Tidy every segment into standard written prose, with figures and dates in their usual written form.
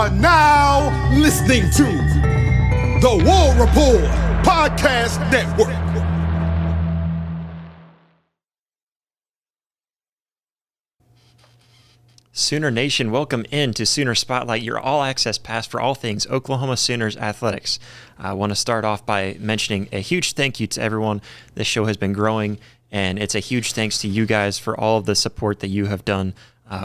are now listening to the War Report Podcast Network. Sooner Nation, welcome into Sooner Spotlight, your all-access pass for all things Oklahoma Sooners athletics. I want to start off by mentioning a huge thank you to everyone. This show has been growing, and it's a huge thanks to you guys for all of the support that you have done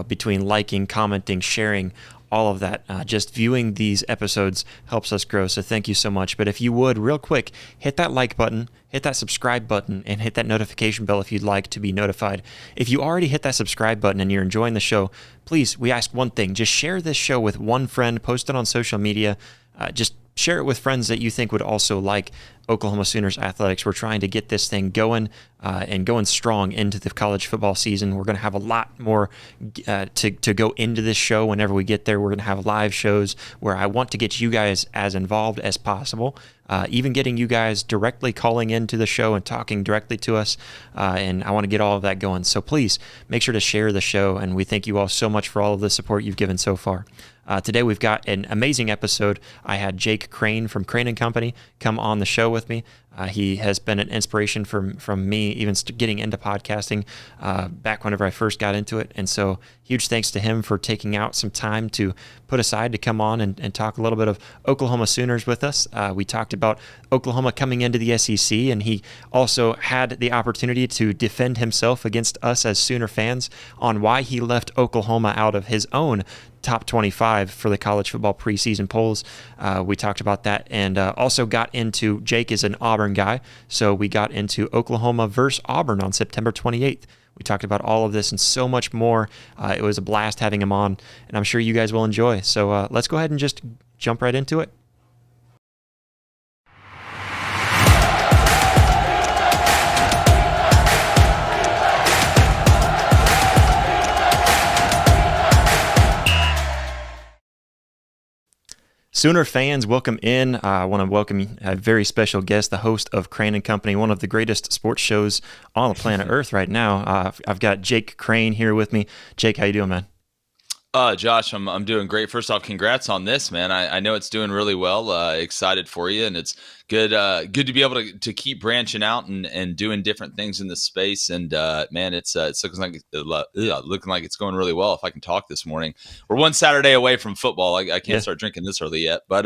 between liking, commenting, sharing, all of that. Just viewing these episodes helps us grow, so thank you so much. But if you would, real quick, hit that like button, hit that subscribe button, and hit that notification bell if you'd like to be notified. If you already hit that subscribe button and you're enjoying the show, please, we ask one thing. Just share this show with one friend, post it on social media, just share it with friends that you think would also like Oklahoma Sooners athletics. We're trying to get this thing going and going strong into the college football season. We're going to have a lot more to go into this show whenever we get there. We're going to have live shows where I want to get you guys as involved as possible, even getting you guys directly calling into the show and talking directly to us, and I want to get all of that going. So please make sure to share the show, and we thank you all so much for all of the support you've given so far. Today we've got an amazing episode. I had Jake Crain from Crain and Company come on the show with me. He has been an inspiration from me even getting into podcasting back whenever I first got into it. And so huge thanks to him for taking out some time to put aside to come on and talk a little bit of Oklahoma Sooners with us. We talked about Oklahoma coming into the SEC, and he also had the opportunity to defend himself against us as Sooner fans on why he left Oklahoma out of his own top 25 for the college football preseason polls. We talked about that, and also got into, Jake is an Auburn guy, so we got into Oklahoma versus Auburn on September 28th. We talked about all of this and so much more. It was a blast having him on, and I'm sure you guys will enjoy. So let's go ahead and just jump right into it. Sooner fans, welcome in. I want to welcome a very special guest, the host of Crain and Company, one of the greatest sports shows on the planet Earth right now. I've got Jake Crain here with me. Jake, how you doing, man? Josh, I'm doing great. First off, congrats on this, man. I know it's doing really well. Excited for you, and it's good to be able to keep branching out and doing different things in this space. And man, it's looking like it's going really well. If I can talk this morning, we're one Saturday away from football. I can't start drinking this early yet, but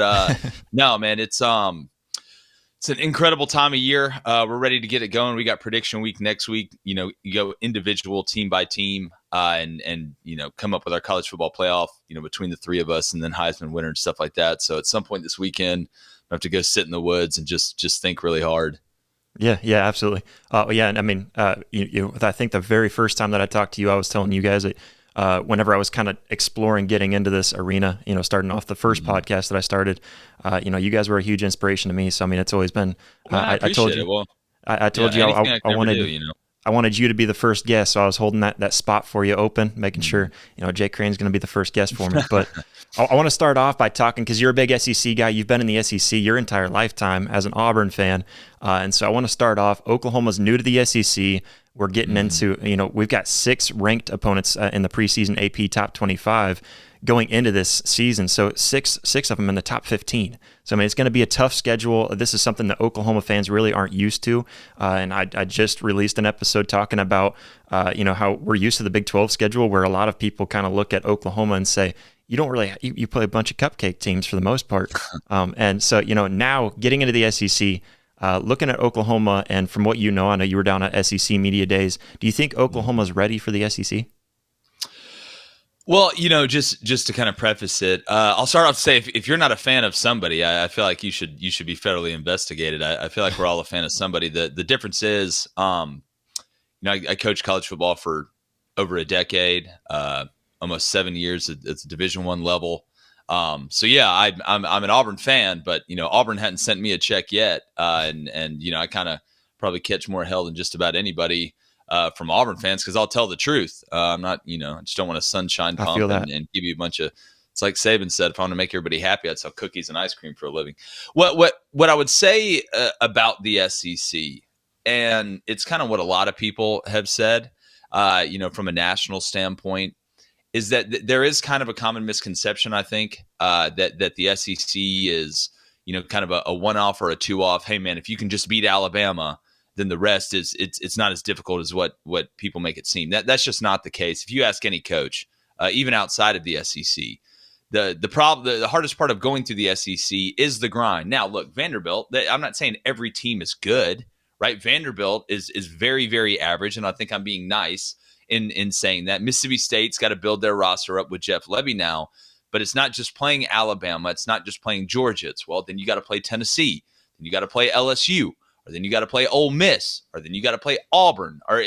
no, man, it's an incredible time of year. We're ready to get it going. We got prediction week next week. You know, you go individual, team by team, and you know, come up with our college football playoff, you know, between the three of us, and then Heisman winner and stuff like that. So at some point this weekend, I have to go sit in the woods and just think really hard. Yeah, absolutely. Yeah, and I mean, I think the very first time that I talked to you, I was telling you guys that whenever I was kind of exploring getting into this arena, you know, starting off the first podcast that I started, you know, you guys were a huge inspiration to me. So I mean, it's always been. I told you. Well, I told you I wanted. Do, you know? I wanted you to be the first guest, so I was holding that spot for you open, making sure, you know, Jake Crane's going to be the first guest for me. But I want to start off by talking, because you're a big SEC guy. You've been in the SEC your entire lifetime as an Auburn fan. And so I want to start off, Oklahoma's new to the SEC. We're getting into, you know, we've got 6 ranked opponents in the preseason AP top 25 going into this season. So six of them in the top 15. So, I mean, it's going to be a tough schedule. This is something that Oklahoma fans really aren't used to. And I just released an episode talking about, you know, how we're used to the Big 12 schedule, where a lot of people kind of look at Oklahoma and say, you don't really, you play a bunch of cupcake teams for the most part. And so, you know, now getting into the SEC, looking at Oklahoma, and from what you know, I know you were down at SEC Media Days. Do you think Oklahoma's ready for the SEC? Well, you know, just to kind of preface it, I'll start off to say, if you're not a fan of somebody, I feel like you should be federally investigated. I feel like we're all a fan of somebody. The difference is, you know, I coached college football for over a decade, almost 7 years at the Division I level. So yeah, I'm an Auburn fan, but you know, Auburn hadn't sent me a check yet, and you know, I kind of probably catch more hell than just about anybody from Auburn fans, because I'll tell the truth. I'm not, you know, I just don't want to sunshine pump and give you a bunch of. It's like Saban said, if I want to make everybody happy, I'd sell cookies and ice cream for a living. What I would say about the SEC, and it's kind of what a lot of people have said, you know, from a national standpoint, is that there is kind of a common misconception, I think, that the SEC is, kind of a one-off or a two-off. Hey, man, if you can just beat Alabama, then the rest it's not as difficult as what people make it seem. That's just not the case. If you ask any coach, even outside of the SEC, the hardest part of going through the SEC is the grind. Now, look, Vanderbilt, I'm not saying every team is good, right? Vanderbilt is very, very average, and I think I'm being nice in saying that. Mississippi State's got to build their roster up with Jeff Lebby now, but it's not just playing Alabama. It's not just playing Georgia. It's, well, then you got to play Tennessee. Then you got to play LSU, or then you got to play Ole Miss, or then you got to play Auburn, or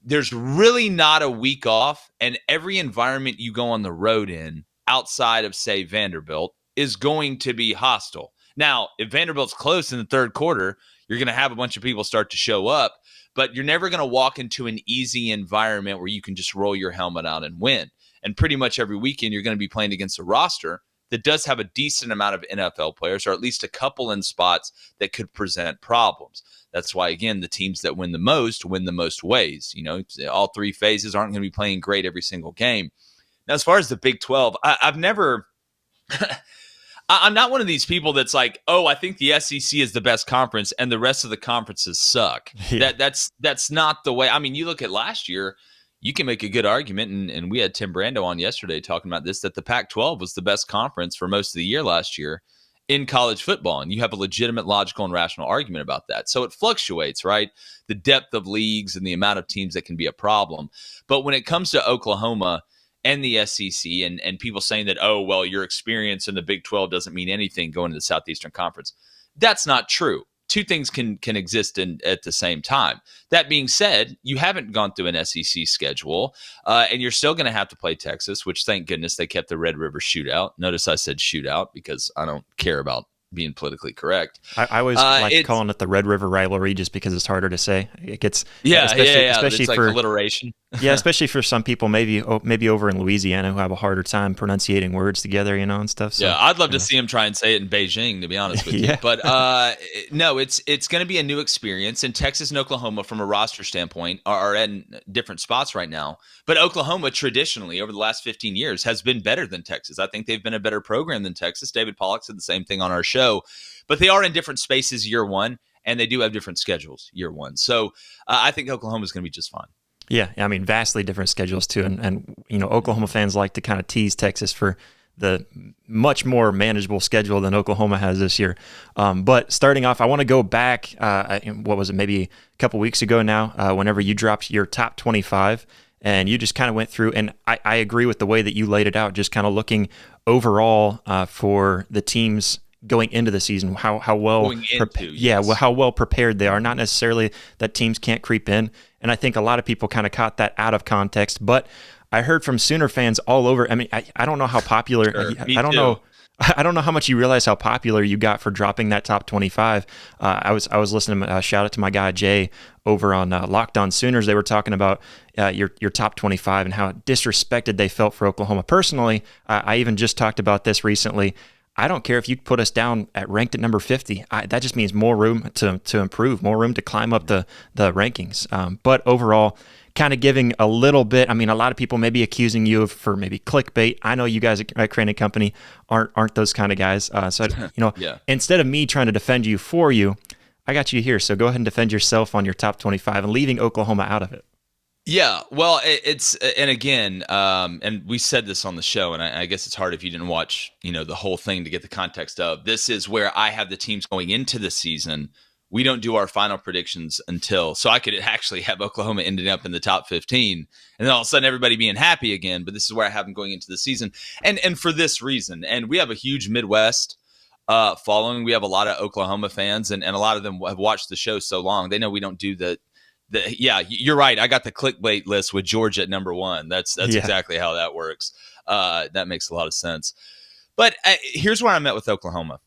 there's really not a week off, and every environment you go on the road in outside of, say, Vanderbilt is going to be hostile. Now, if Vanderbilt's close in the third quarter, you're going to have a bunch of people start to show up, but you're never going to walk into an easy environment where you can just roll your helmet out and win. And pretty much every weekend, you're going to be playing against a roster that does have a decent amount of NFL players, or at least a couple in spots that could present problems. That's why, again, the teams that win the most ways. All three phases aren't going to be playing great every single game. Now, as far as the Big 12, I've never I'm not one of these people that's like, oh, I think the SEC is the best conference and the rest of the conferences suck. Yeah. That's not the way. I mean, you look at last year, you can make a good argument, and we had Tim Brando on yesterday talking about this, that the Pac-12 was the best conference for most of the year last year in college football, and you have a legitimate, logical, and rational argument about that. So it fluctuates, right? The depth of leagues and the amount of teams that can be a problem. But when it comes to Oklahoma and the SEC, and people saying that, oh, well, your experience in the Big 12 doesn't mean anything going to the Southeastern Conference, that's not true. Two things can exist at the same time. That being said, you haven't gone through an SEC schedule, and you're still going to have to play Texas, which, thank goodness, they kept the Red River Shootout. Notice I said shootout because I don't care about being politically correct. I always like calling it the Red River rivalry just because it's harder to say. It gets especially it's like for alliteration. Yeah, especially for some people, maybe over in Louisiana, who have a harder time pronunciating words together, and stuff. So, yeah, I'd love to see him try and say it in Beijing, to be honest with you. But no, it's going to be a new experience. And Texas and Oklahoma, from a roster standpoint, are in different spots right now. But Oklahoma, traditionally, over the last 15 years, has been better than Texas. I think they've been a better program than Texas. David Pollock said the same thing on our show. But they are in different spaces year one, and they do have different schedules year one. So I think Oklahoma is going to be just fine. Yeah, I mean, vastly different schedules too, and Oklahoma fans like to kind of tease Texas for the much more manageable schedule than Oklahoma has this year. But starting off, I want to go back. What was it? Maybe a couple weeks ago now. Whenever you dropped your top 25, and you just kind of went through, and I agree with the way that you laid it out. Just kind of looking overall for the teams going into the season, how well how well prepared they are. Not necessarily that teams can't creep in. And I think a lot of people kind of caught that out of context. But I heard from Sooner fans all over. I mean, I don't know how popular. Sure, I don't know. I don't know how much you realize how popular you got for dropping that top 25. I was listening. Shout out to my guy Jay over on Locked On Sooners. They were talking about your top 25 and how disrespected they felt for Oklahoma. Personally, I even just talked about this recently. I don't care if you put us down ranked at number 50. That just means more room to improve, more room to climb up the rankings. But overall, kind of giving a little bit. I mean, a lot of people may be accusing you for maybe clickbait. I know you guys at Crain Company aren't those kind of guys. Instead of me trying to defend you for you, I got you here. So go ahead and defend yourself on your top 25 and leaving Oklahoma out of it. Yeah, well, and we said this on the show, and I guess it's hard if you didn't watch, the whole thing to get the context of. This is where I have the teams going into the season. We don't do our final predictions so I could actually have Oklahoma ending up in the top 15, and then all of a sudden everybody being happy again. But this is where I have them going into the season, and for this reason. And we have a huge Midwest following. We have a lot of Oklahoma fans, and a lot of them have watched the show so long. They know we don't do yeah, you're right. I got the clickbait list with Georgia at number 1. That's exactly how that works. That makes a lot of sense. But here's where I'm at with Oklahoma.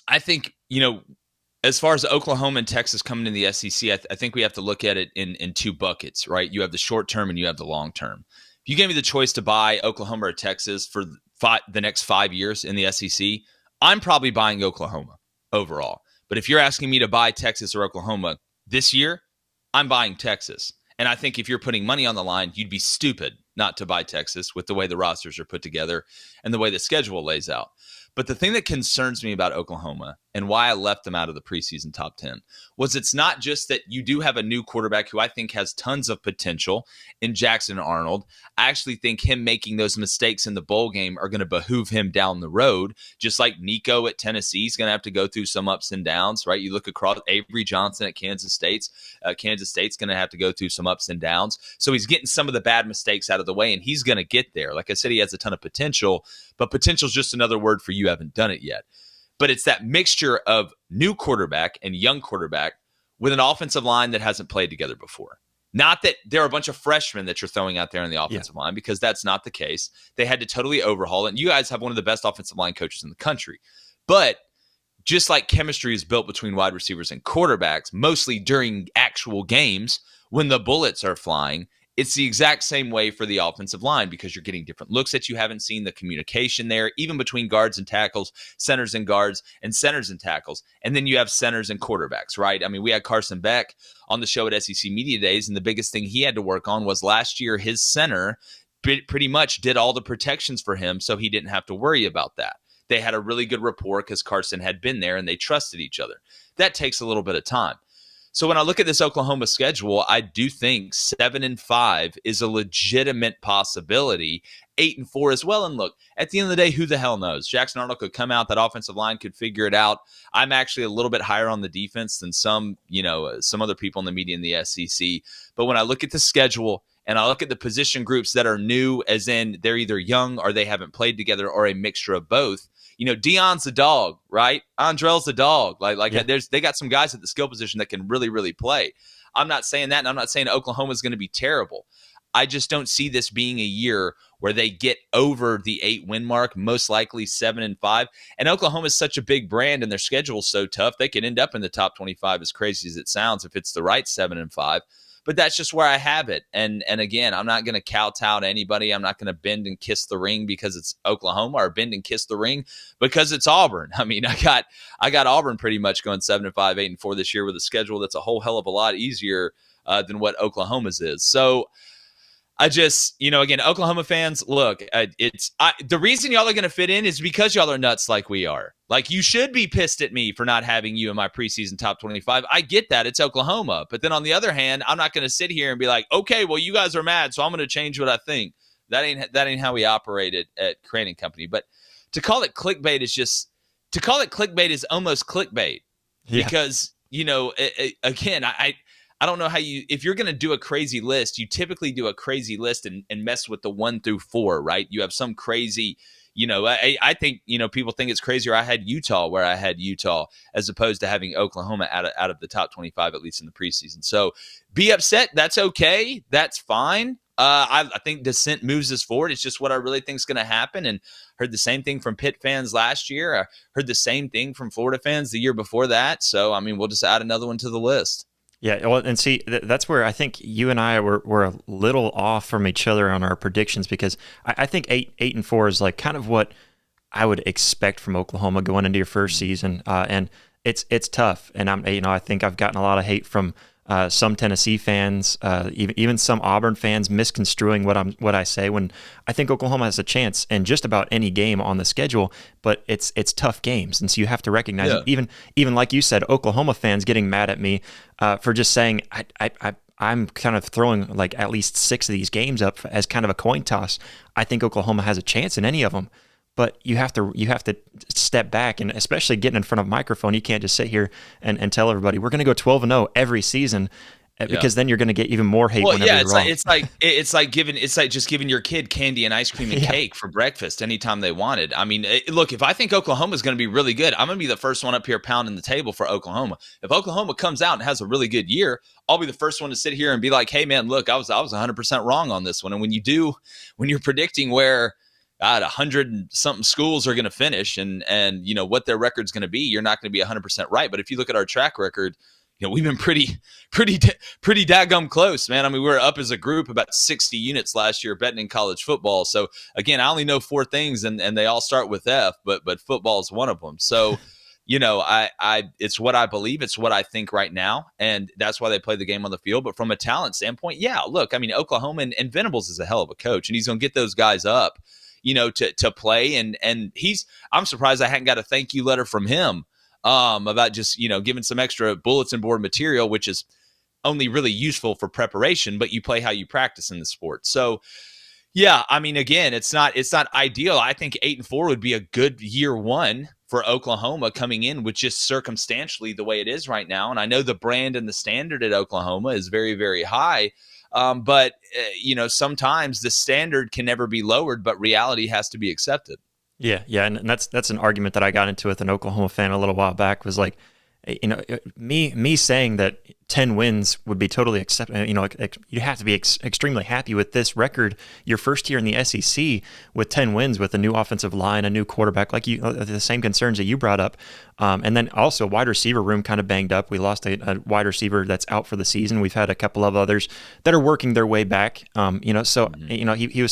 I think, as far as Oklahoma and Texas coming to the SEC, I think we have to look at it in two buckets, right? You have the short term and you have the long term. If you gave me the choice to buy Oklahoma or Texas for the next 5 years in the SEC, I'm probably buying Oklahoma overall. But if you're asking me to buy Texas or Oklahoma this year, I'm buying Texas. And I think if you're putting money on the line, you'd be stupid not to buy Texas with the way the rosters are put together and the way the schedule lays out. But the thing that concerns me about Oklahoma and why I left them out of the preseason top 10 was it's not just that you do have a new quarterback who I think has tons of potential in Jackson Arnold. I actually think him making those mistakes in the bowl game are going to behoove him down the road, just like Nico at Tennessee is going to have to go through some ups and downs, right? You look across Avery Johnson at Kansas State's going to have to go through some ups and downs. So he's getting some of the bad mistakes out of the way, and he's going to get there. Like I said, he has a ton of potential, but potential is just another word for you haven't done it yet. But it's that mixture of new quarterback and young quarterback with an offensive line that hasn't played together before. Not that there are a bunch of freshmen that you're throwing out there in the offensive line, because that's not the case. They had to totally overhaul it. And you guys have one of the best offensive line coaches in the country. But just like chemistry is built between wide receivers and quarterbacks, mostly during actual games when the bullets are flying, it's the exact same way for the offensive line, because you're getting different looks that you haven't seen, the communication there, even between guards and tackles, centers and guards, and centers and tackles. And then you have centers and quarterbacks, right? I mean, we had Carson Beck on the show at SEC Media Days, and the biggest thing he had to work on was last year his center pretty much did all the protections for him, so he didn't have to worry about that. They had a really good rapport because Carson had been there and they trusted each other. That takes a little bit of time. So when I look at this Oklahoma schedule, I do think 7-5 is a legitimate possibility. 8-4 as well. And look, at the end of the day, who the hell knows? Jackson Arnold could come out. That offensive line could figure it out. I'm actually a little bit higher on the defense than some other people in the media in the SEC. But when I look at the schedule and I look at the position groups that are new, as in they're either young or they haven't played together or a mixture of both. Deion's the dog, right? Andrell's the dog. They got some guys at the skill position that can really, really play. I'm not saying that, and I'm not saying Oklahoma's going to be terrible. I just don't see this being a year where they get over the 8-win mark, most likely 7-5. And Oklahoma is such a big brand, and their schedule is so tough, they could end up in the top 25, as crazy as it sounds, if it's the right 7-5. But that's just where I have it. And again, I'm not going to kowtow to anybody. I'm not going to bend and kiss the ring because it's Oklahoma, or bend and kiss the ring because it's Auburn. I mean, I got Auburn pretty much going 7-5, 8-4 this year with a schedule that's a whole hell of a lot easier than what Oklahoma's is. So I just, again, Oklahoma fans, look, the reason y'all are going to fit in is because y'all are nuts like we are. Like, you should be pissed at me for not having you in my preseason top 25. I get that. It's Oklahoma. But then on the other hand, I'm not going to sit here and be like, okay, well, you guys are mad, so I'm going to change what I think. That ain't how we operate at Crain and Company. But to call it clickbait is almost clickbait. Yeah. Because, again, I don't know how if you're going to do a crazy list, you typically do a crazy list and mess with the 1 through 4, right? You have some crazy, I think, people think it's crazier. I had Utah where I had Utah as opposed to having Oklahoma out of the top 25, at least in the preseason. So be upset. That's okay. That's fine. I think dissent moves us forward. It's just what I really think is going to happen. And heard the same thing from Pitt fans last year. I heard the same thing from Florida fans the year before that. So, I mean, we'll just add another one to the list. Yeah, well, and see, that's where I think you and I were a little off from each other on our predictions, because I think 8-4 is like kind of what I would expect from Oklahoma going into your first season, and it's tough. And I think I've gotten a lot of hate from some Tennessee fans, even some Auburn fans misconstruing what I say, when I think Oklahoma has a chance in just about any game on the schedule, but it's tough games, and so you have to recognize it. Even like you said, Oklahoma fans getting mad at me for just saying I'm kind of throwing like at least 6 of these games up as kind of a coin toss. I think Oklahoma has a chance in any of them. But you have to step back, and especially getting in front of a microphone, you can't just sit here and tell everybody we're going to go 12-0 every season, because then you're going to get even more hate. Well, whenever you're wrong. It's like just giving your kid candy and ice cream and cake for breakfast anytime they wanted. I mean, look, if I think Oklahoma is going to be really good, I'm going to be the first one up here pounding the table for Oklahoma. If Oklahoma comes out and has a really good year, I'll be the first one to sit here and be like, hey man, look, I was 100% wrong on this one. And when you're predicting where 100 and something schools are going to finish and what their record's going to be, you're not going to be 100% right. But if you look at our track record, we've been pretty daggum close, man. I mean, we were up as a group about 60 units last year betting in college football. So again, I only know 4 things and they all start with F, but football is one of them. So it's what I believe. It's what I think right now. And that's why they play the game on the field. But from a talent standpoint, yeah, look, I mean, Oklahoma and Venables is a hell of a coach, and he's going to get those guys up, to play. And I'm surprised I hadn't got a thank you letter from him about just, giving some extra bulletin board material, which is only really useful for preparation, but you play how you practice in the sport. So, yeah, I mean, again, it's not ideal. I think 8-4 would be a good year one for Oklahoma coming in with just circumstantially the way it is right now. And I know the brand and the standard at Oklahoma is very, very high. But sometimes the standard can never be lowered, but reality has to be accepted. Yeah, and that's an argument that I got into with an Oklahoma fan a little while back. Was like, me saying that 10 wins would be totally acceptable. You have to be extremely happy with this record. Your first year in the SEC with 10 wins, with a new offensive line, a new quarterback, like the same concerns that you brought up. And then also wide receiver room kind of banged up. We lost a wide receiver that's out for the season. We've had a couple of others that are working their way back. He was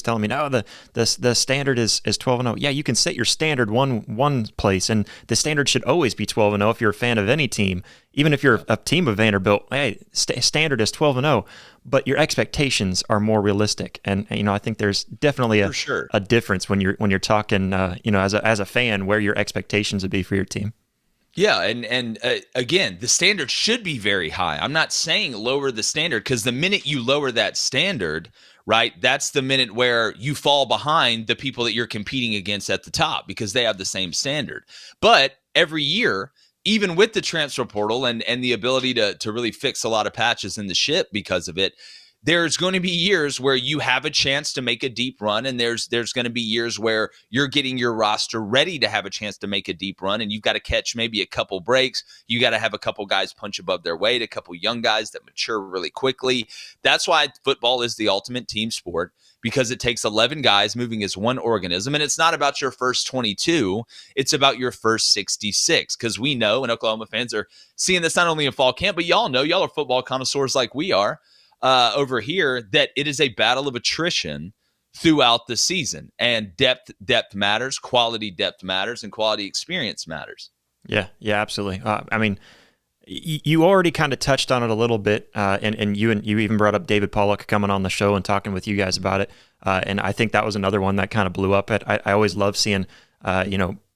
telling me, no, the standard is 12-0. Yeah, you can set your standard one place, and the standard should always be 12-0 if you're a fan of any team. Even if you're a team of Vanderbilt, hey, standard is 12-0, but your expectations are more realistic. And I think there's definitely a difference when you're talking, as a fan, where your expectations would be for your team. Yeah, and again, the standard should be very high. I'm not saying lower the standard, because the minute you lower that standard, right, that's the minute where you fall behind the people that you're competing against at the top, because they have the same standard. But every year, even with the transfer portal and the ability to really fix a lot of patches in the ship because of it, there's going to be years where you have a chance to make a deep run, and there's going to be years where you're getting your roster ready to have a chance to make a deep run, and you've got to catch maybe a couple breaks. You got to have a couple guys punch above their weight, a couple young guys that mature really quickly. That's why football is the ultimate team sport, because it takes 11 guys moving as one organism, and it's not about your first 22, it's about your first 66, because we know, and Oklahoma fans are seeing this not only in fall camp, but y'all know, y'all are football connoisseurs like we are over here, that it is a battle of attrition throughout the season, and depth matters, quality depth matters, and quality experience matters. Yeah, absolutely. I mean, you already kind of touched on it a little bit, and you even brought up David Pollock coming on the show and talking with you guys about it. And I think that was another one that kind of blew up. I always love seeing,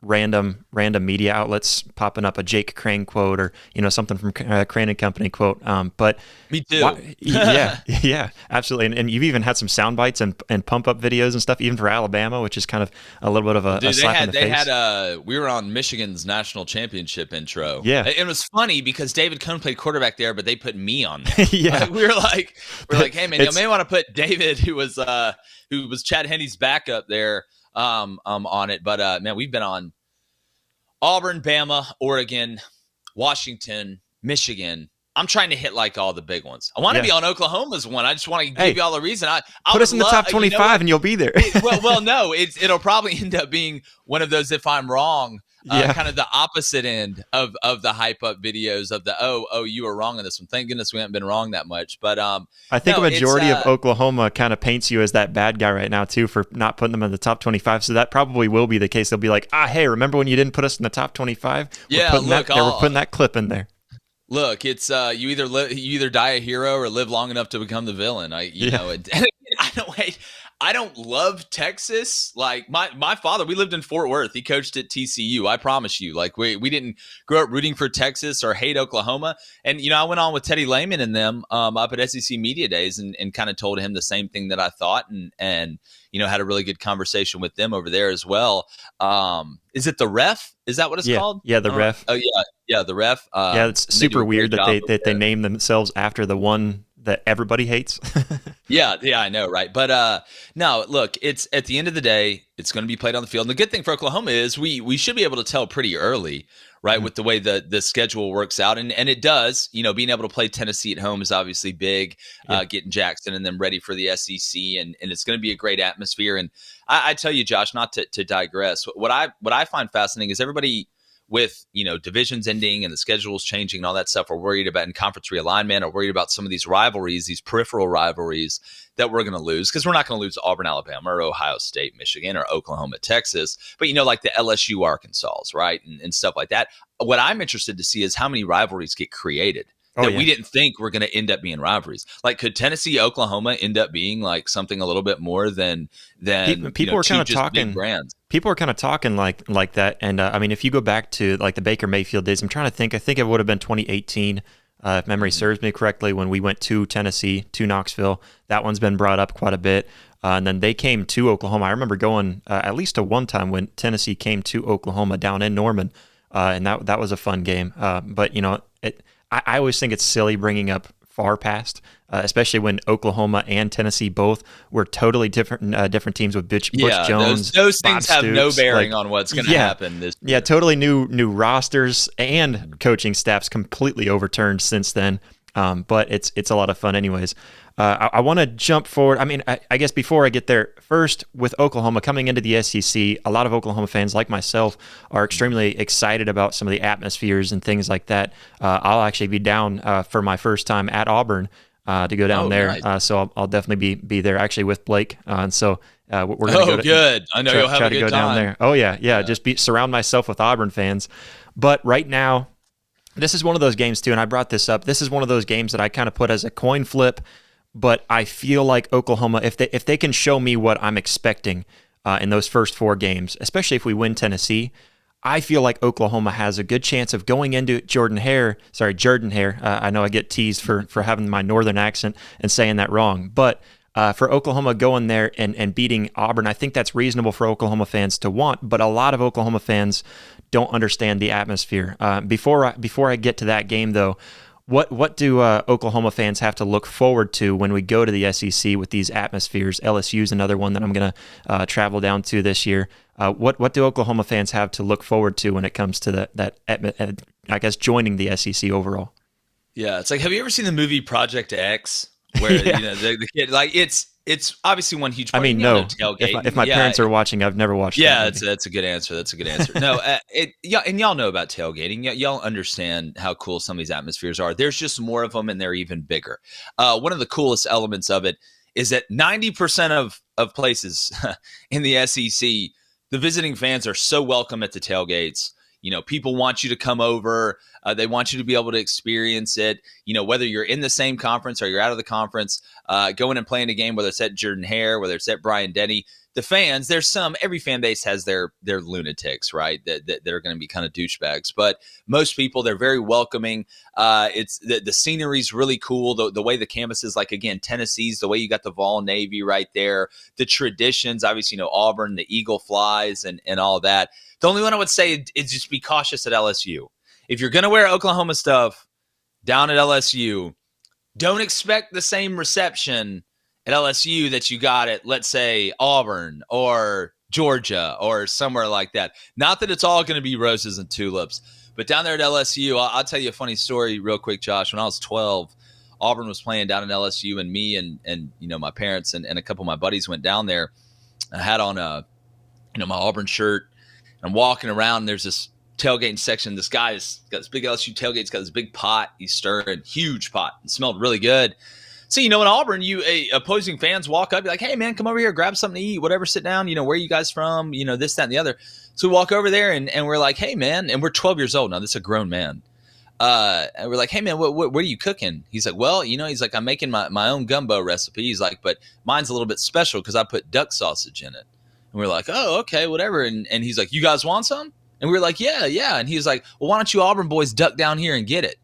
random media outlets popping up a Jake Crain quote, or something from Crain and Company quote. But me too. Yeah, absolutely. And you've even had some sound bites and pump up videos and stuff, even for Alabama, which is kind of a little bit of a slap in the face. We were on Michigan's national championship intro. Yeah, it was funny because David Cohn played quarterback there, but they put me on there. Yeah, we were like, hey man, you may want to put David, who was Chad Henne's backup there, on it. But man, we've been on Auburn, Bama, Oregon, Washington, Michigan. I'm trying to hit like all the big ones. I want to be on Oklahoma's one. I just want to give y'all a reason. Put us in the top 25 and you'll be there. No, it'll probably end up being one of those, if I'm wrong, kind of the opposite end of the hype up videos of the, oh, you were wrong on this one. Thank goodness we haven't been wrong that much. But I think a majority of Oklahoma kind of paints you as that bad guy right now too, for not putting them in the top 25. So that probably will be the case. They'll be like, hey, remember when you didn't put us in the top 25? Yeah, we're putting that clip in there. Look, it's you either die a hero or live long enough to become the villain. I don't love Texas. Like my father, we lived in Fort Worth. He coached at TCU. I promise you, like we didn't grow up rooting for Texas or hate Oklahoma. And I went on with Teddy Lehman and them up at SEC Media Days and kind of told him the same thing that I thought, and had a really good conversation with them over there as well. Is it the Ref? Is that what it's called? Yeah, the Ref. Oh yeah, the Ref. It's super weird that they name themselves after the one that everybody hates. Yeah, I know, right? But no, look, it's at the end of the day, it's going to be played on the field. And the good thing for Oklahoma is we should be able to tell pretty early, right, with the way the schedule works out. And it does, being able to play Tennessee at home is obviously big, getting Jackson and them ready for the SEC. And it's going to be a great atmosphere. And I tell you, Josh, not to digress, what I find fascinating is everybody with, divisions ending and the schedules changing and all that stuff, we're worried about in conference realignment, or worried about some of these rivalries, these peripheral rivalries that we're going to lose, because we're not going to lose Auburn, Alabama, or Ohio State, Michigan, or Oklahoma, Texas, but like the LSU Arkansas, right, and stuff like that. What I'm interested to see is how many rivalries get created that we didn't think were going to end up being rivalries. Like, could Tennessee, Oklahoma end up being like something a little bit more than people are kind of talking big brands? People are kind of talking like that. And I mean, if you go back to like the Baker Mayfield days, I'm trying to think. I think it would have been 2018, if memory serves me correctly, when we went to Tennessee, to Knoxville. That one's been brought up quite a bit. And then they came to Oklahoma. I remember going at least to one time when Tennessee came to Oklahoma down in Norman, and that was a fun game. But I always think it's silly bringing up far past, especially when Oklahoma and Tennessee both were totally different teams with Butch Jones. Those things Bob have Stoops, no bearing on what's going to happen this year. Yeah, totally new rosters and coaching staffs completely overturned since then. But it's a lot of fun anyways. I want to jump forward. I mean, I guess before I get there, first with Oklahoma coming into the SEC, a lot of Oklahoma fans like myself are extremely excited about some of the atmospheres and things like that. I'll actually be down for my first time at Auburn to go down there. Nice. So I'll definitely be there actually with Blake. And so we're going to go good. I know you'll have a good time down there. Oh yeah. Just surround myself with Auburn fans. But right now, this is one of those games too, and I brought this up. This is one of those games that I kind of put as a coin flip. But I feel like Oklahoma, if they can show me what I'm expecting in those first 4 games, especially if we win Tennessee, I feel like Oklahoma has a good chance of going into Jordan Hare. I know I get teased for having my northern accent and saying that wrong. But for Oklahoma going there and beating Auburn, I think that's reasonable for Oklahoma fans to want. But a lot of Oklahoma fans don't understand the atmosphere. Before I get to that game, though, What do Oklahoma fans have to look forward to when we go to the SEC with these atmospheres? LSU is another one that I'm going to travel down to this year. What do Oklahoma fans have to look forward to when it comes to joining the SEC overall? Yeah, it's like, have you ever seen the movie Project X? Where the kid, like, it's obviously one huge part. I mean, no. If my parents are watching, I've never watched. Yeah, that's a good answer. No, and y'all know about tailgating. Y'all understand how cool some of these atmospheres are. There's just more of them, and they're even bigger. One of the coolest elements of it is that 90% of places in the SEC, the visiting fans are so welcome at the tailgates. People want you to come over. They want you to be able to experience it. Whether you're in the same conference or you're out of the conference, going and playing a game, whether it's at Jordan Hare, whether it's at Bryant Denny, the fans, every fan base has their lunatics, right? That are going to be kind of douchebags. But most people, they're very welcoming. It's the scenery's really cool. The way the campus is, like, again, Tennessee's, the way you got the Vol Navy right there, the traditions, obviously, Auburn, the Eagle flies and all that. The only one I would say is just be cautious at LSU. If you're going to wear Oklahoma stuff down at LSU, don't expect the same reception at LSU that you got at, let's say, Auburn or Georgia or somewhere like that. Not that it's all going to be roses and tulips, but down there at LSU, I'll tell you a funny story real quick, Josh. When I was 12, Auburn was playing down at LSU, and me and my parents and a couple of my buddies went down there. I had on my Auburn shirt. I'm walking around, and there's this tailgating section. This guy has got this big LSU tailgate. He's got this big pot. He's stirring, huge pot. It smelled really good. So, in Auburn, opposing fans walk up, be like, hey, man, come over here, grab something to eat, whatever, sit down. Where are you guys from? This, that, and the other. So we walk over there, and we're like, hey, man, and we're 12 years old now. This is a grown man. And we're like, hey, man, what are you cooking? He's like, well, he's like, I'm making my own gumbo recipe. He's like, but mine's a little bit special because I put duck sausage in it. And we're like, oh, okay, whatever. And he's like, you guys want some? And we're like, yeah. And he's like, well, why don't you Auburn boys duck down here and get it?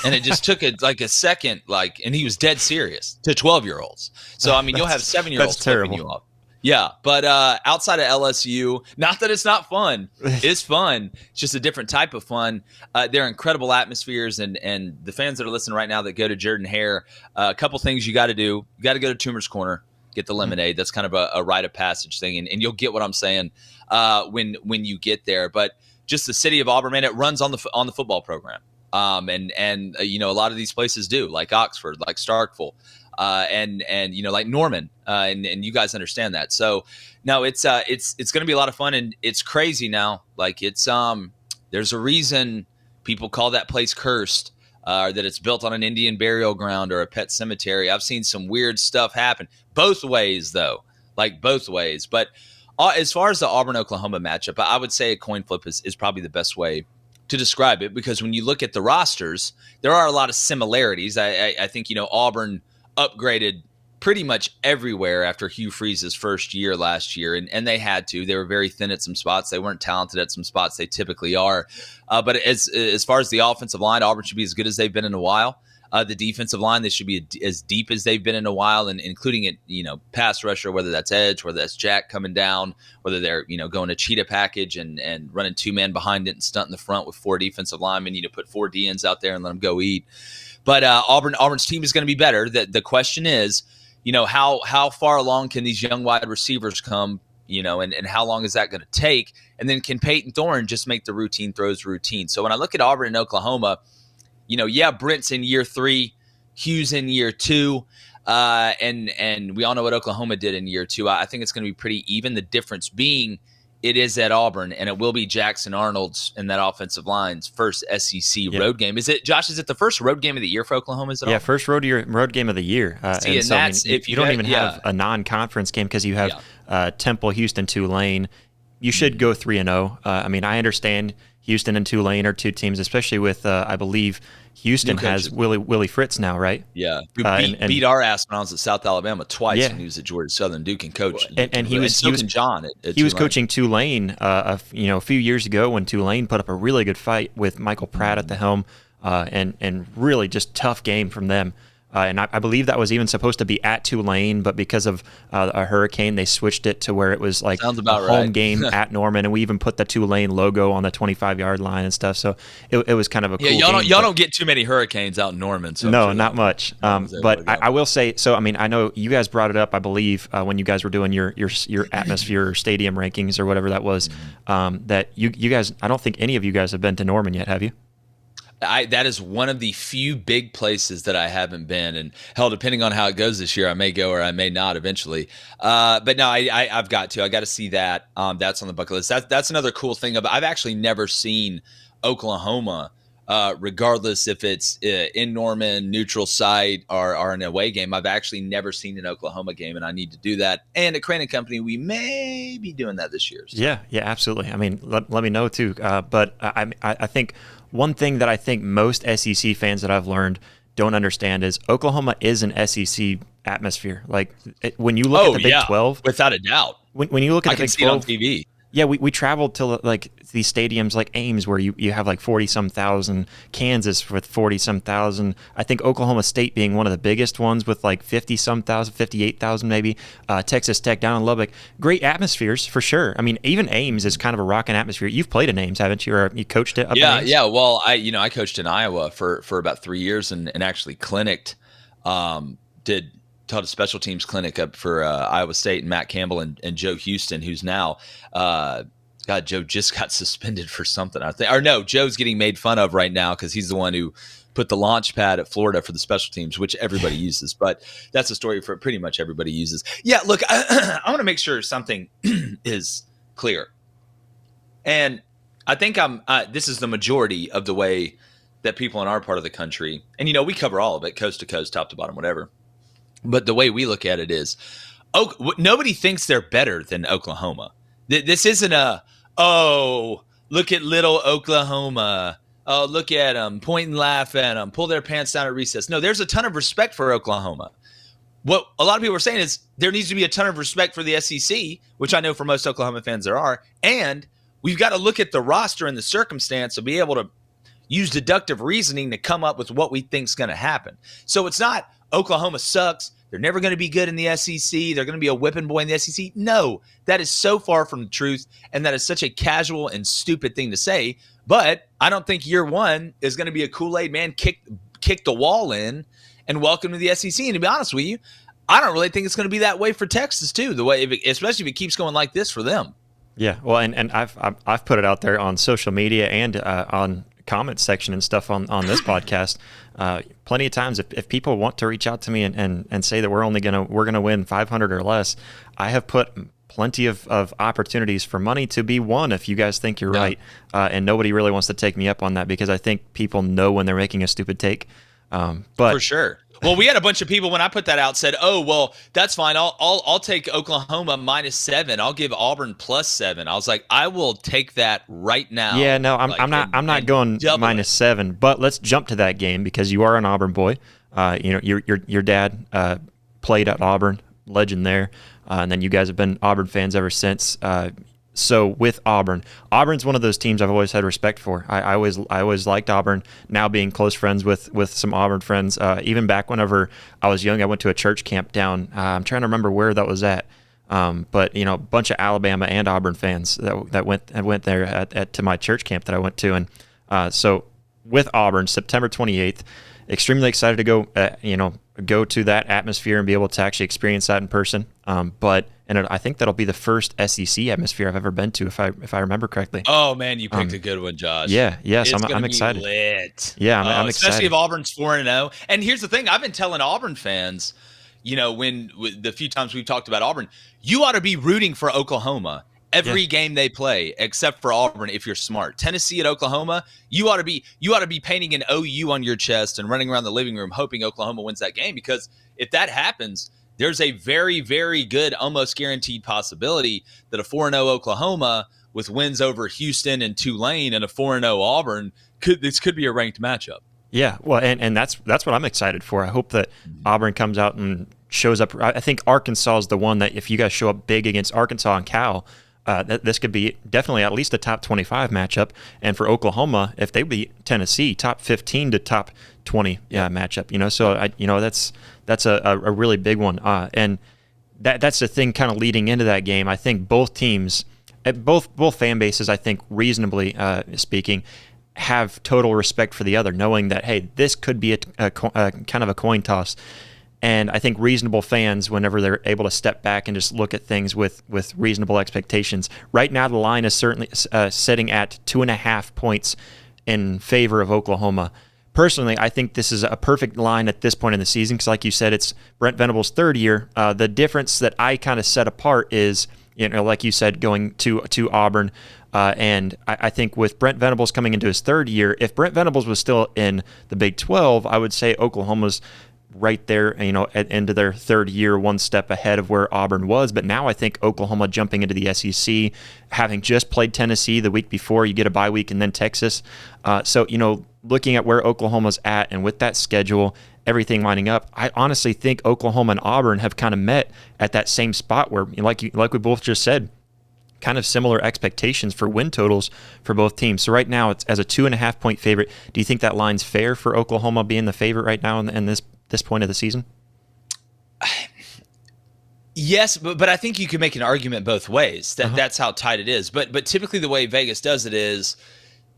And it just took a second, and he was dead serious to 12-year-olds. So, I mean, you'll have 7-year-olds flipping you off. Yeah, but outside of LSU, not that it's not fun. It's fun. It's just a different type of fun. They're incredible atmospheres, and the fans that are listening right now that go to Jordan Hare, a couple things you got to do. You got to go to Toomer's Corner. Get the lemonade. That's kind of a rite of passage thing, and you'll get what I'm saying when you get there. But just the city of Auburn, man, it runs on the football program, and a lot of these places do, like Oxford, like Starkville, and like Norman, and you guys understand that. So no, it's going to be a lot of fun, and it's crazy now. Like it's There's a reason people call that place cursed, that it's built on an Indian burial ground or a pet cemetery. I've seen some weird stuff happen both ways, though, like both ways. But as far as the Auburn-Oklahoma matchup, I would say a coin flip is probably the best way to describe it, because when you look at the rosters, there are a lot of similarities. I think, Auburn upgraded pretty much everywhere after Hugh Freeze's first year last year, and they had to. They were very thin at some spots. They weren't talented at some spots. They typically are. But as far as the offensive line, Auburn should be as good as they've been in a while. The defensive line, they should be as deep as they've been in a while, and including it, pass rusher, whether that's edge, whether that's Jack coming down, whether they're, going a cheetah package and running 2-man behind it and stunting the front with 4 defensive linemen, put 4 DNs out there and let them go eat. But Auburn's team is going to be better. The question is, how far along can these young wide receivers come, and how long is that going to take? And then can Peyton Thorne just make the routine throws routine? So when I look at Auburn and Oklahoma, Brent's in year 3, Hughes in year 2, and we all know what Oklahoma did in year 2. I think it's going to be pretty even. The difference being it is at Auburn, and it will be Jackson Arnold's and that offensive line's first SEC road game. Is it, Josh? Is it the first road game of the year for Oklahoma? Is it? Yeah, first road game of the year. See, and that's if you don't even have a non-conference game because you have Temple, Houston, Tulane. You should go 3-0. I understand Houston and Tulane are 2 teams, especially with I believe Houston has Willie Fritz now, right? Yeah, who beat our ass when I was at South Alabama twice when he was at Georgia Southern Duke and coached. And he was John. He was coaching Tulane, a few years ago when Tulane put up a really good fight with Michael Pratt at the helm, and really just tough game from them. And I believe that was even supposed to be at Tulane, but because of a hurricane, they switched it to where it was like a home game at Norman, and we even put the Tulane logo on the 25-yard line and stuff. So it was kind of a cool y'all game. Y'all don't get too many hurricanes out in Norman. So no, not much. But I will say, so I know you guys brought it up, I believe, when you guys were doing your atmosphere stadium rankings or whatever that was, that you guys, I don't think any of you guys have been to Norman yet, have you? That is one of the few big places that I haven't been, and hell, depending on how it goes this year, I may go or I may not eventually. But no, I've got to. I got to see that. That's on the bucket list. That's another cool thing. I've actually never seen Oklahoma, regardless if it's in Norman, neutral site, or an away game. I've actually never seen an Oklahoma game, and I need to do that. And at Crain and Company, we may be doing that this year. So. Yeah, absolutely. Let me know too. But I think. One thing that I think most SEC fans that I've learned don't understand is Oklahoma is an SEC atmosphere. Like when you look at the Big 12, without a doubt. When you look at the Big 12 on TV. Yeah, we traveled to like these stadiums like Ames where you have like 40-some thousand, Kansas with 40-some thousand. I think Oklahoma State being one of the biggest ones with like 50-some thousand, 58,000 maybe. Texas Tech down in Lubbock. Great atmospheres for sure. Even Ames is kind of a rocking atmosphere. You've played in Ames, haven't you? Or you coached it up in Ames? Yeah. Well, I coached in Iowa for about 3 years and actually clinicked, taught a special teams clinic up for Iowa State and Matt Campbell and Joe Houston, who's now Joe just got suspended for something, I think. Or no, Joe's getting made fun of right now because he's the one who put the launch pad at Florida for the special teams, which everybody uses. But that's a story for pretty much everybody uses. Yeah, look, I want to make sure something is clear. And I think this is the majority of the way that people in our part of the country, and we cover all of it, coast to coast, top to bottom, whatever. But the way we look at it is, nobody thinks they're better than Oklahoma. This isn't look at little Oklahoma. Oh, look at them, point and laugh at them, pull their pants down at recess. No, there's a ton of respect for Oklahoma. What a lot of people are saying is there needs to be a ton of respect for the SEC, which I know for most Oklahoma fans there are. And we've got to look at the roster and the circumstance to be able to use deductive reasoning to come up with what we think is going to happen. So it's not Oklahoma sucks. They're never going to be good in the SEC. They're going to be a whipping boy in the SEC. No, that is so far from the truth, and that is such a casual and stupid thing to say. But I don't think year one is going to be a Kool-Aid man kick the wall in and welcome to the SEC. And to be honest with you, I don't really think it's going to be that way for Texas too. Especially if it keeps going like this for them. Yeah, well, and I've put it out there on social media and on comment section and stuff on this podcast plenty of times. If people want to reach out to me and say that we're gonna win 500 or less, I have put plenty of opportunities for money to be won if you guys think you're right. And nobody really wants to take me up on that because I think people know when they're making a stupid take. But for sure. Well, we had a bunch of people when I put that out said, "Oh, well, that's fine. I'll take Oklahoma -7. I'll give Auburn +7." I was like, "I will take that right now." Yeah, no, I'm not going -7. But let's jump to that game because you are an Auburn boy. Your dad played at Auburn, legend there, and then you guys have been Auburn fans ever since. So with Auburn's one of those teams I've always had respect for. I always liked Auburn. Now being close friends with some Auburn friends, even back whenever I was young, I went to a church camp down. I'm trying to remember where that was at, but a bunch of Alabama and Auburn fans that went there to my church camp that I went to, and so with Auburn, September 28th, extremely excited to go to that atmosphere and be able to actually experience that in person. And I think that'll be the first SEC atmosphere I've ever been to, if I remember correctly. Oh man, you picked a good one, Josh. Yes, it's I'm excited. Lit. Yeah, I'm excited. Especially if Auburn's 4-0. And here's the thing: I've been telling Auburn fans, when the few times we've talked about Auburn, you ought to be rooting for Oklahoma every game they play, except for Auburn. If you're smart, Tennessee at Oklahoma, you ought to be painting an OU on your chest and running around the living room hoping Oklahoma wins that game, because if that happens, there's a very, very good, almost guaranteed possibility that a 4-0 Oklahoma with wins over Houston and Tulane and a 4-0 Auburn could be a ranked matchup. Yeah, well, and that's what I'm excited for. I hope that Auburn comes out and shows up. I think Arkansas is the one that if you guys show up big against Arkansas and Cal, this could be definitely at least a top 25 matchup. And for Oklahoma, if they beat Tennessee, top 15 to top 20 matchup. So that's a really big one. And that's the thing kind of leading into that game. I think both teams, both fan bases, I think reasonably speaking, have total respect for the other, knowing that, hey, this could be a kind of a coin toss. And I think reasonable fans, whenever they're able to step back and just look at things with reasonable expectations. Right now, the line is certainly sitting at 2.5 points in favor of Oklahoma. Personally, I think this is a perfect line at this point in the season because, like you said, it's Brent Venables' third year. The difference that I kind of set apart is, like you said, going to Auburn. And I think with Brent Venables coming into his third year, if Brent Venables was still in the Big 12, I would say Oklahoma's right there, into their third year, one step ahead of where Auburn was. But now I think Oklahoma jumping into the SEC, having just played Tennessee the week before, you get a bye week and then Texas. So looking at where Oklahoma's at and with that schedule, everything lining up, I honestly think Oklahoma and Auburn have kind of met at that same spot where, like we both just said, kind of similar expectations for win totals for both teams. So right now, it's as a 2.5 point favorite. Do you think that line's fair for Oklahoma being the favorite right now in this point of the season? Yes, but I think you can make an argument both ways. That's how tight it is. But typically the way Vegas does it is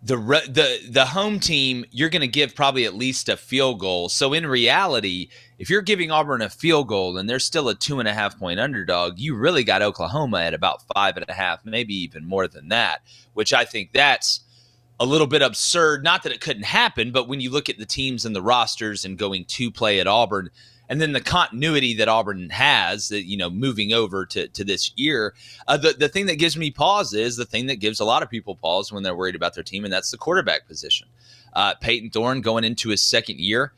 the home team, you're going to give probably at least a field goal. So in reality, if you're giving Auburn a field goal and they're still a 2.5 point underdog, you really got Oklahoma at about 5.5, maybe even more than that, which I think that's a little bit absurd. Not that it couldn't happen, but when you look at the teams and the rosters and going to play at Auburn, and then the continuity that Auburn has, moving over to this year, the thing that gives me pause is the thing that gives a lot of people pause when they're worried about their team, and that's the quarterback position. Peyton Thorne going into his second year.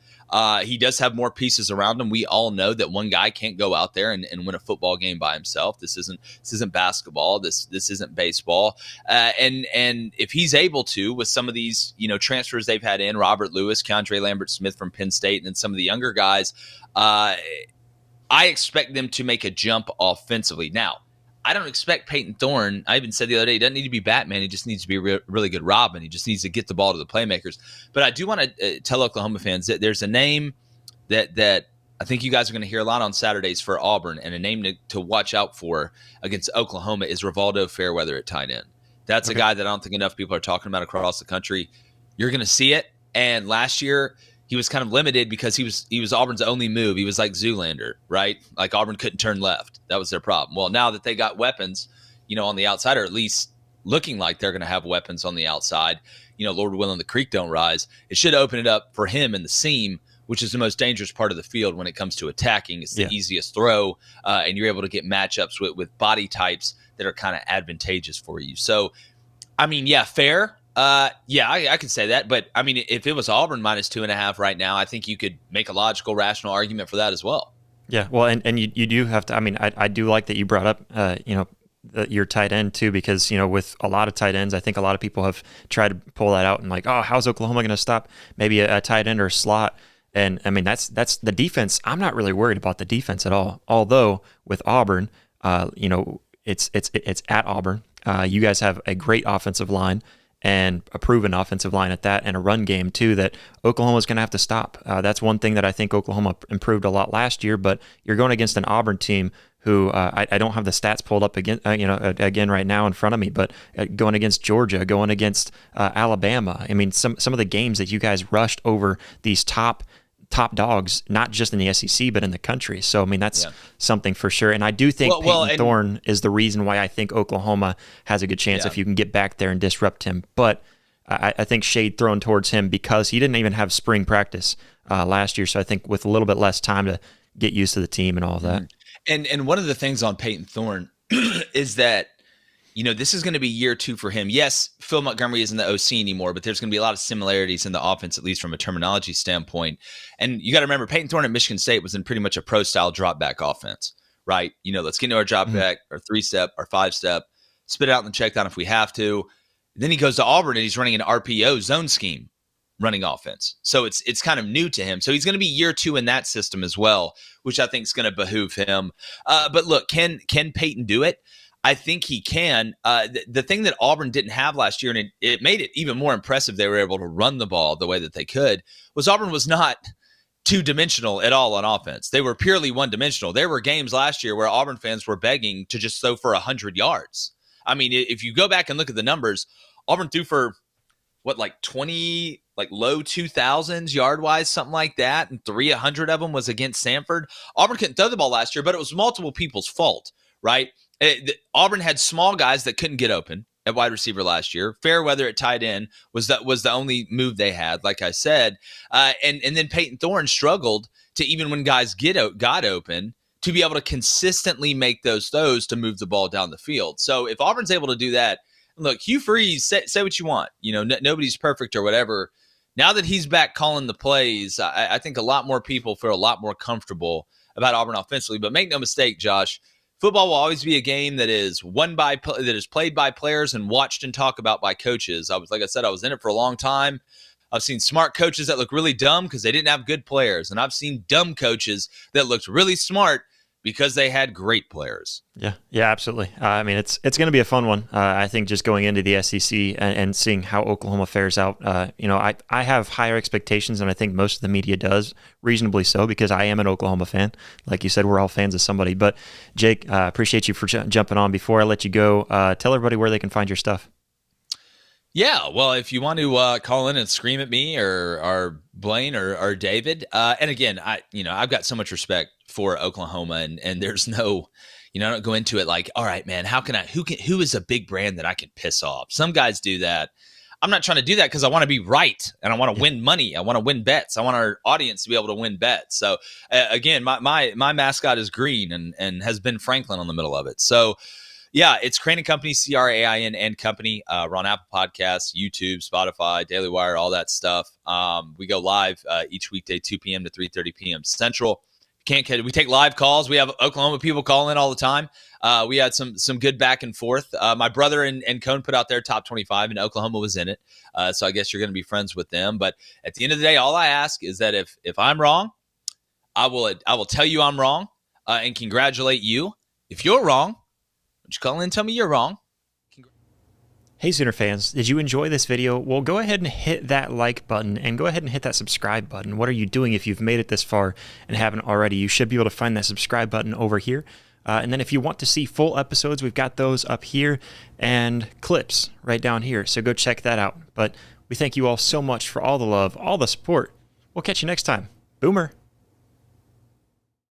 He does have more pieces around him. We all know that one guy can't go out there and win a football game by himself. This isn't basketball. This isn't baseball. And if he's able to, with some of these transfers they've had in, Robert Lewis, Keandre Lambert-Smith from Penn State, and then some of the younger guys, I expect them to make a jump offensively. Now, I don't expect Peyton Thorne. I even said the other day, he doesn't need to be Batman. He just needs to be a really good Robin. He just needs to get the ball to the playmakers. But I do want to tell Oklahoma fans that there's a name that I think you guys are going to hear a lot on Saturdays for Auburn, and a name to watch out for against Oklahoma is Rivaldo Fairweather at tight end. That's a guy that I don't think enough people are talking about across the country. You're going to see it. And last year, he was kind of limited because he was Auburn's only move. He was like Zoolander, right? Like Auburn couldn't turn left. That was their problem. Well, now that they got weapons, on the outside, or at least looking like they're going to have weapons on the outside, Lord willing, the creek don't rise. It should open it up for him in the seam which is the most dangerous part of the field when it comes to attacking. It's the Yeah. easiest throw, and you're able to get matchups with body types that are kind of advantageous for you. So, I mean, yeah, fair. I could say that. But, I mean, if it was Auburn minus 2.5 right now, I think you could make a logical, rational argument for that as well. Yeah, well, and you do have to. I mean, I do like that you brought up, your tight end too, because with a lot of tight ends, I think a lot of people have tried to pull that out and like, oh, how's Oklahoma going to stop maybe a tight end or a slot? And I mean, that's the defense. I'm not really worried about the defense at all. Although with Auburn, it's at Auburn. You guys have a great offensive line and a proven offensive line at that, and a run game too that Oklahoma's going to have to stop. That's one thing that I think Oklahoma improved a lot last year, but you're going against an Auburn team who I don't have the stats pulled up again right now in front of me, but going against Georgia, going against Alabama. I mean, some of the games that you guys rushed over these top dogs, not just in the SEC, but in the country. So, I mean, that's something for sure. And I do think Peyton Thorne is the reason why I think Oklahoma has a good chance if you can get back there and disrupt him. But I think shade thrown towards him because he didn't even have spring practice last year. So I think with a little bit less time to get used to the team and all of that. And one of the things on Peyton Thorne is that, this is going to be year 2 for him. Yes, Phil Montgomery isn't the OC anymore, but there's going to be a lot of similarities in the offense, at least from a terminology standpoint. And you got to remember, Peyton Thorne at Michigan State was in pretty much a pro-style drop-back offense, right? Let's get into our drop-back, our 3-step, our 5-step, spit it out and check down if we have to. Then he goes to Auburn and he's running an RPO zone scheme running offense. So it's kind of new to him. So he's going to be year 2 in that system as well, which I think is going to behoove him. But look, can Peyton do it? I think he can. The thing that Auburn didn't have last year, and it made it even more impressive they were able to run the ball the way that they could, was Auburn was not two-dimensional at all on offense. They were purely one-dimensional. There were games last year where Auburn fans were begging to just throw for 100 yards. I mean, if you go back and look at the numbers, Auburn threw for, 20, low 2,000s yard-wise, something like that, and 300 of them was against Samford. Auburn couldn't throw the ball last year, but it was multiple people's fault, right? Auburn had small guys that couldn't get open at wide receiver last year. Fairweather at tight end was the only move they had, like I said. And then Peyton Thorne struggled to, even when guys got open, to be able to consistently make those throws to move the ball down the field. So if Auburn's able to do that, look, Hugh Freeze, say what you want. Nobody's perfect or whatever. Now that he's back calling the plays, I think a lot more people feel a lot more comfortable about Auburn offensively. But make no mistake, Josh, football will always be a game that is played by players and watched and talked about by coaches. Like I said, I was in it for a long time. I've seen smart coaches that look really dumb because they didn't have good players, and I've seen dumb coaches that looked really smart because they had great players. Yeah, absolutely. I mean, it's going to be a fun one. I think just going into the SEC and seeing how Oklahoma fares out. I have higher expectations than I think most of the media does, reasonably so, because I am an Oklahoma fan. Like you said, we're all fans of somebody. But Jake, appreciate you for jumping on. Before I let you go, tell everybody where they can find your stuff. Yeah, well, if you want to call in and scream at me or Blaine or David, and again, I've got so much respect for Oklahoma, and there's no, I don't go into it like, all right, man, who is a big brand that I can piss off? Some guys do that. I'm not trying to do that because I want to be right and I want to win money. I want to win bets. I want our audience to be able to win bets. So again, my mascot is green and has been Franklin on the middle of it. So. Yeah, it's Crain and Company, Crain and Company. We're on Apple Podcasts, YouTube, Spotify, Daily Wire, all that stuff. We go live each weekday, 2 p.m. to 3:30 p.m. Central. We take live calls. We have Oklahoma people call in all the time. We had some good back and forth. My brother and Cone put out their top 25, and Oklahoma was in it. So I guess you're going to be friends with them. But at the end of the day, all I ask is that if I'm wrong, I will tell you I'm wrong and congratulate you. If you're wrong, just call in and tell me you're wrong. Hey Sooner fans, did you enjoy this video? Well, go ahead and hit that like button and go ahead and hit that subscribe button. What are you doing if you've made it this far and haven't already? You should be able to find that subscribe button over here. And then if you want to see full episodes, we've got those up here and clips right down here. So go check that out. But we thank you all so much for all the love, all the support. We'll catch you next time. Boomer.